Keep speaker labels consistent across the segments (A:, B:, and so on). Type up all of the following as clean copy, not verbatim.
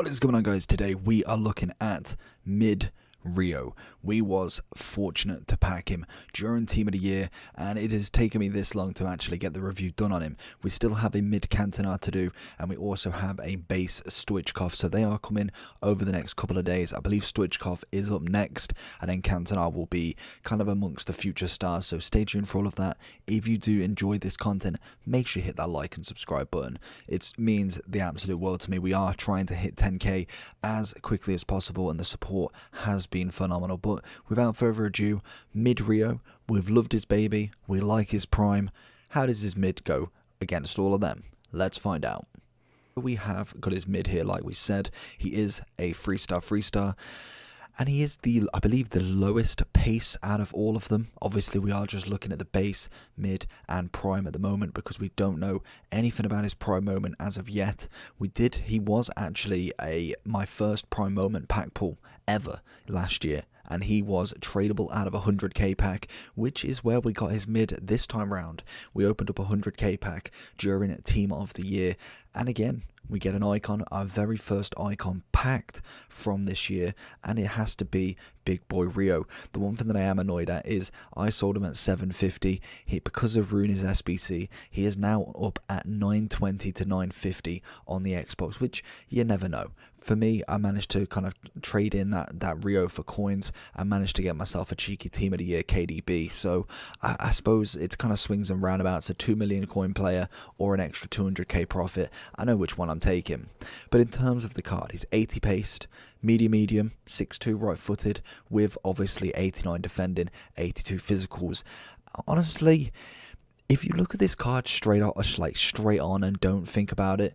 A: What is going on, guys? Today we are looking at mid Rio. We was fortunate to pack him during Team of the Year, and it has taken me this long to actually get the review done on him. We still have a mid Cantona to do, and we also have a base Stoichkov, so they are coming over the next couple of days. I believe Stoichkov is up next, and then Cantona will be kind of amongst the future stars, so stay tuned for all of that. If you do enjoy this content, make sure you hit that like and subscribe button. It means the absolute world to me. We are trying to hit 10k as quickly as possible, and the support has been phenomenal. But without further ado, mid Rio, we've loved his baby, we like his prime. How does his mid go against all of them? Let's find out. We have got his mid here, like we said. He is a 3-star, and he is I believe the lowest pace out of all of them. Obviously we are just looking at the base, mid and prime at the moment, because we don't know anything about his prime moment as of yet. He was actually my first prime moment pack pull ever last year, and he was tradable out of a 100k pack, which is where we got his mid this time round. We opened up a 100k pack during Team of the Year, and again we get an icon, our very first icon packed from this year, and it has to be big boy Rio. The one thing that I am annoyed at is I sold him at 750. Because of Rooney's SBC, he is now up at 920 to 950 on the Xbox, which you never know. For me, I managed to kind of trade in that Rio for coins. I managed to get myself a cheeky Team of the Year KDB. So I suppose it's kind of swings and roundabouts, a 2 million coin player or an extra 200k profit. I know which one I'm taking. But in terms of the card, he's 80 paced, medium, 6'2", right-footed, with obviously 89 defending, 82 physicals. Honestly, if you look at this card straight on and don't think about it,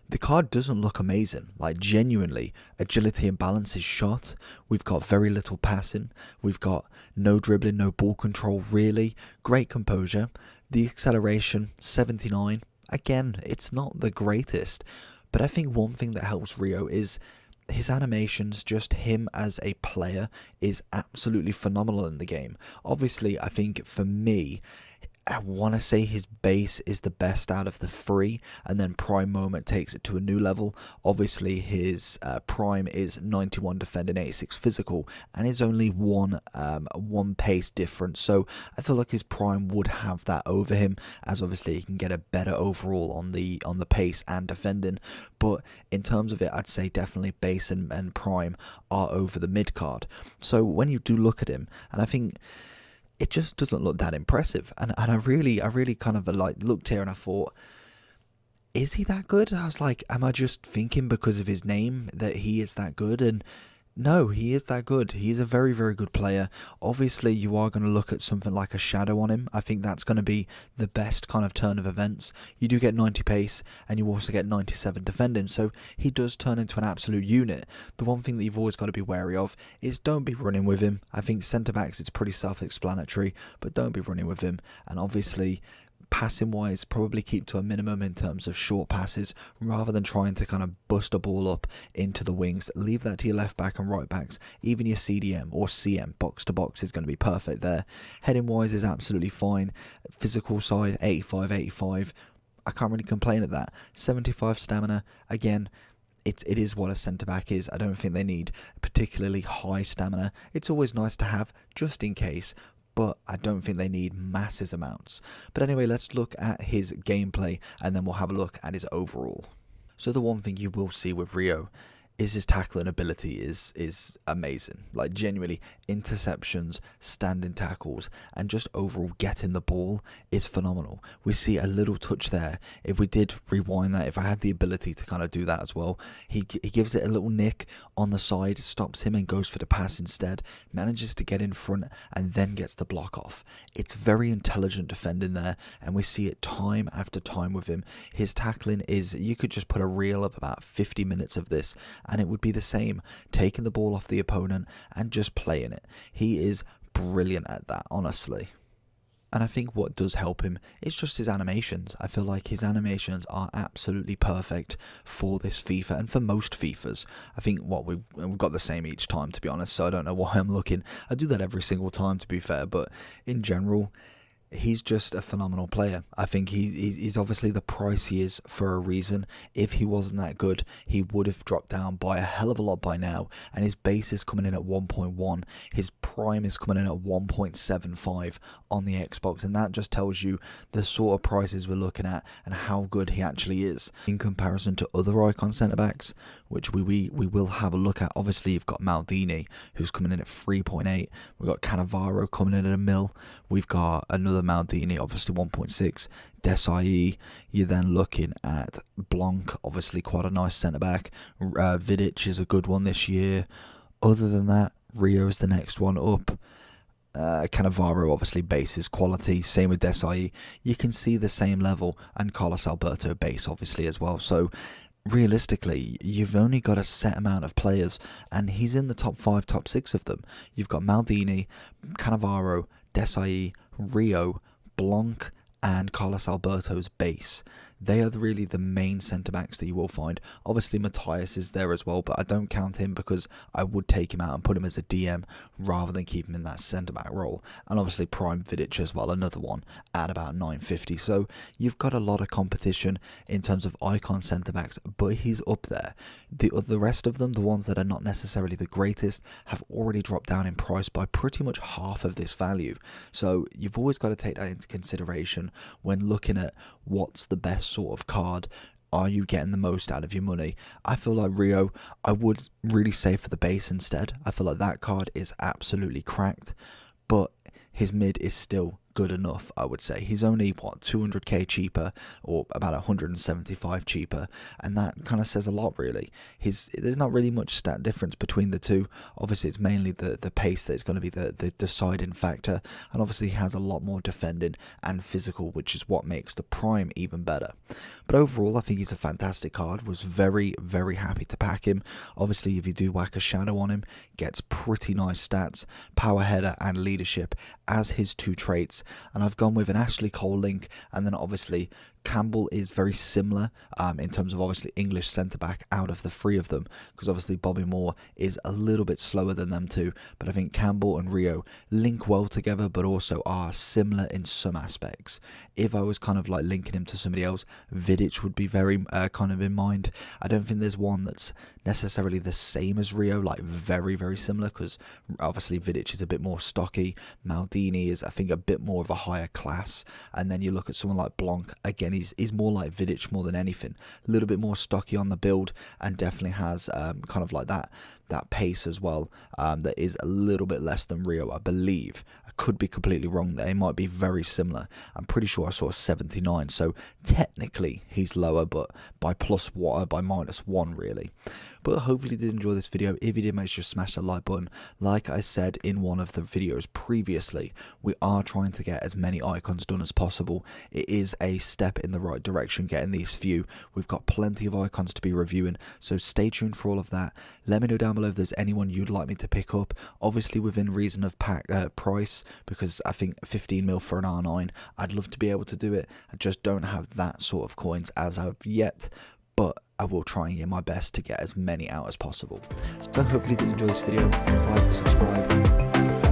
A: the card doesn't look amazing. Like, genuinely, agility and balance is shot. We've got very little passing. We've got no dribbling, no ball control, really. Great composure. The acceleration, 79. Again, it's not the greatest. But I think one thing that helps Rio is his animations. Just him as a player is absolutely phenomenal in the game. Obviously, I think for me, I want to say his base is the best out of the three, and then prime moment takes it to a new level. Obviously his prime is 91 defending, 86 physical, and is only one pace difference, so I feel like his prime would have that over him, as obviously he can get a better overall on the pace and defending. But in terms of it, I'd say definitely base and prime are over the mid card. So when you do look at him, and I think it just doesn't look that impressive, and I really kind of like looked here and I thought, is he that good? I was like, am I just thinking because of his name that he is that good? And no, he is that good. He is a very good player. Obviously you are going to look at something like a shadow on him. I think that's going to be the best kind of turn of events. You do get 90 pace, and you also get 97 defending, so he does turn into an absolute unit. The one thing that you've always got to be wary of is don't be running with him. I think centre backs, it's pretty self-explanatory, but don't be running with him. And obviously passing wise, probably keep to a minimum in terms of short passes, rather than trying to kind of bust a ball up into the wings. Leave that to your left back and right backs. Even your CDM or CM, box to box, is going to be perfect there. Heading wise is absolutely fine. Physical side, 85. I can't really complain at that. 75 stamina, again, it is what a centre-back is. I don't think they need particularly high stamina. It's always nice to have, just in case, but I don't think they need massive amounts. But anyway, let's look at his gameplay, and then we'll have a look at his overall. So the one thing you will see with Rio is his tackling ability is amazing. Like, genuinely, interceptions, standing tackles, and just overall getting the ball is phenomenal. We see a little touch there. If we did rewind that, if I had the ability to kind of do that as well, he gives it a little nick on the side, stops him and goes for the pass instead, manages to get in front and then gets the block off. It's very intelligent defending there, and we see it time after time with him. His tackling is, you could just put a reel of about 50 minutes of this, and it would be the same, taking the ball off the opponent and just playing it. He is brilliant at that, honestly. And I think what does help him is just his animations. I feel like his animations are absolutely perfect for this FIFA and for most FIFAs. I think we've got the same each time, to be honest, so I don't know why I'm looking. I do that every single time, to be fair, but in general, he's just a phenomenal player. I think he's obviously the price he is for a reason. If he wasn't that good, he would have dropped down by a hell of a lot by now, and his base is coming in at 1.1. His prime is coming in at 1.75 on the Xbox, and that just tells you the sort of prices we're looking at and how good he actually is in comparison to other icon centre backs, which we will have a look at. Obviously, you've got Maldini, who's coming in at 3.8. We've got Cannavaro coming in at 1 mil. We've got another Maldini, obviously 1.6. Desai. You're then looking at Blanc, obviously quite a nice centre back. Vidic is a good one this year. Other than that, Rio is the next one up. Cannavaro obviously base is quality, same with Desai. You can see the same level, and Carlos Alberto base obviously as well. So realistically, you've only got a set amount of players, and he's in the top 5, top 6 of them. You've got Maldini, Cannavaro, Desai, Rio, Blanc, and Carlos Alberto's base. They are really the main centre-backs that you will find. Obviously, Matthias is there as well, but I don't count him because I would take him out and put him as a DM rather than keep him in that centre-back role. And obviously, Prime Vidic as well, another one, at about 950. So you've got a lot of competition in terms of icon centre-backs, but he's up there. The rest of them, the ones that are not necessarily the greatest, have already dropped down in price by pretty much half of this value. So you've always got to take that into consideration when looking at what's the best sort of card. Are you getting the most out of your money? I feel like Rio, I would really say for the base instead. I feel like that card is absolutely cracked, but his mid is still good enough, I would say. He's only, what, 200k cheaper, or about 175 cheaper, and that kind of says a lot, really. There's not really much stat difference between the two. Obviously, it's mainly the pace that's going to be the deciding factor, and obviously he has a lot more defending and physical, which is what makes the Prime even better. But overall, I think he's a fantastic card. Was very, very happy to pack him. Obviously, if you do whack a shadow on him, gets pretty nice stats, power header and leadership as his 2 traits. And I've gone with an Ashley Cole link, and then obviously Campbell is very similar in terms of obviously English centre-back out of the 3 of them, because obviously Bobby Moore is a little bit slower than them too, but I think Campbell and Rio link well together, but also are similar in some aspects. If I was kind of like linking him to somebody else, Vidic would be very kind of in mind. I don't think there's one that's necessarily the same as Rio, like very, very similar, because obviously Vidic is a bit more stocky. Maldini is, I think, a bit more of a higher class, and then you look at someone like Blanc, again, he's more like Vidic more than anything, a little bit more stocky on the build, and definitely has kind of like that pace as well, that is a little bit less than Rio, I believe. I could be completely wrong there. It might be very similar. I'm pretty sure I saw 79, so technically he's lower, but by -1 really. But hopefully you did enjoy this video. If you did, make sure to smash that like button. Like I said in one of the videos previously, we are trying to get as many icons done as possible. It is a step in the right direction getting these few. We've got plenty of icons to be reviewing, so stay tuned for all of that. Let me know down below if there's anyone you'd like me to pick up, obviously within reason of price, because I think 15 mil for an R9, I'd love to be able to do it. I just don't have that sort of coins as of yet, but I will try and get my best to get as many out as possible. So hopefully you did enjoy this video. Like, subscribe.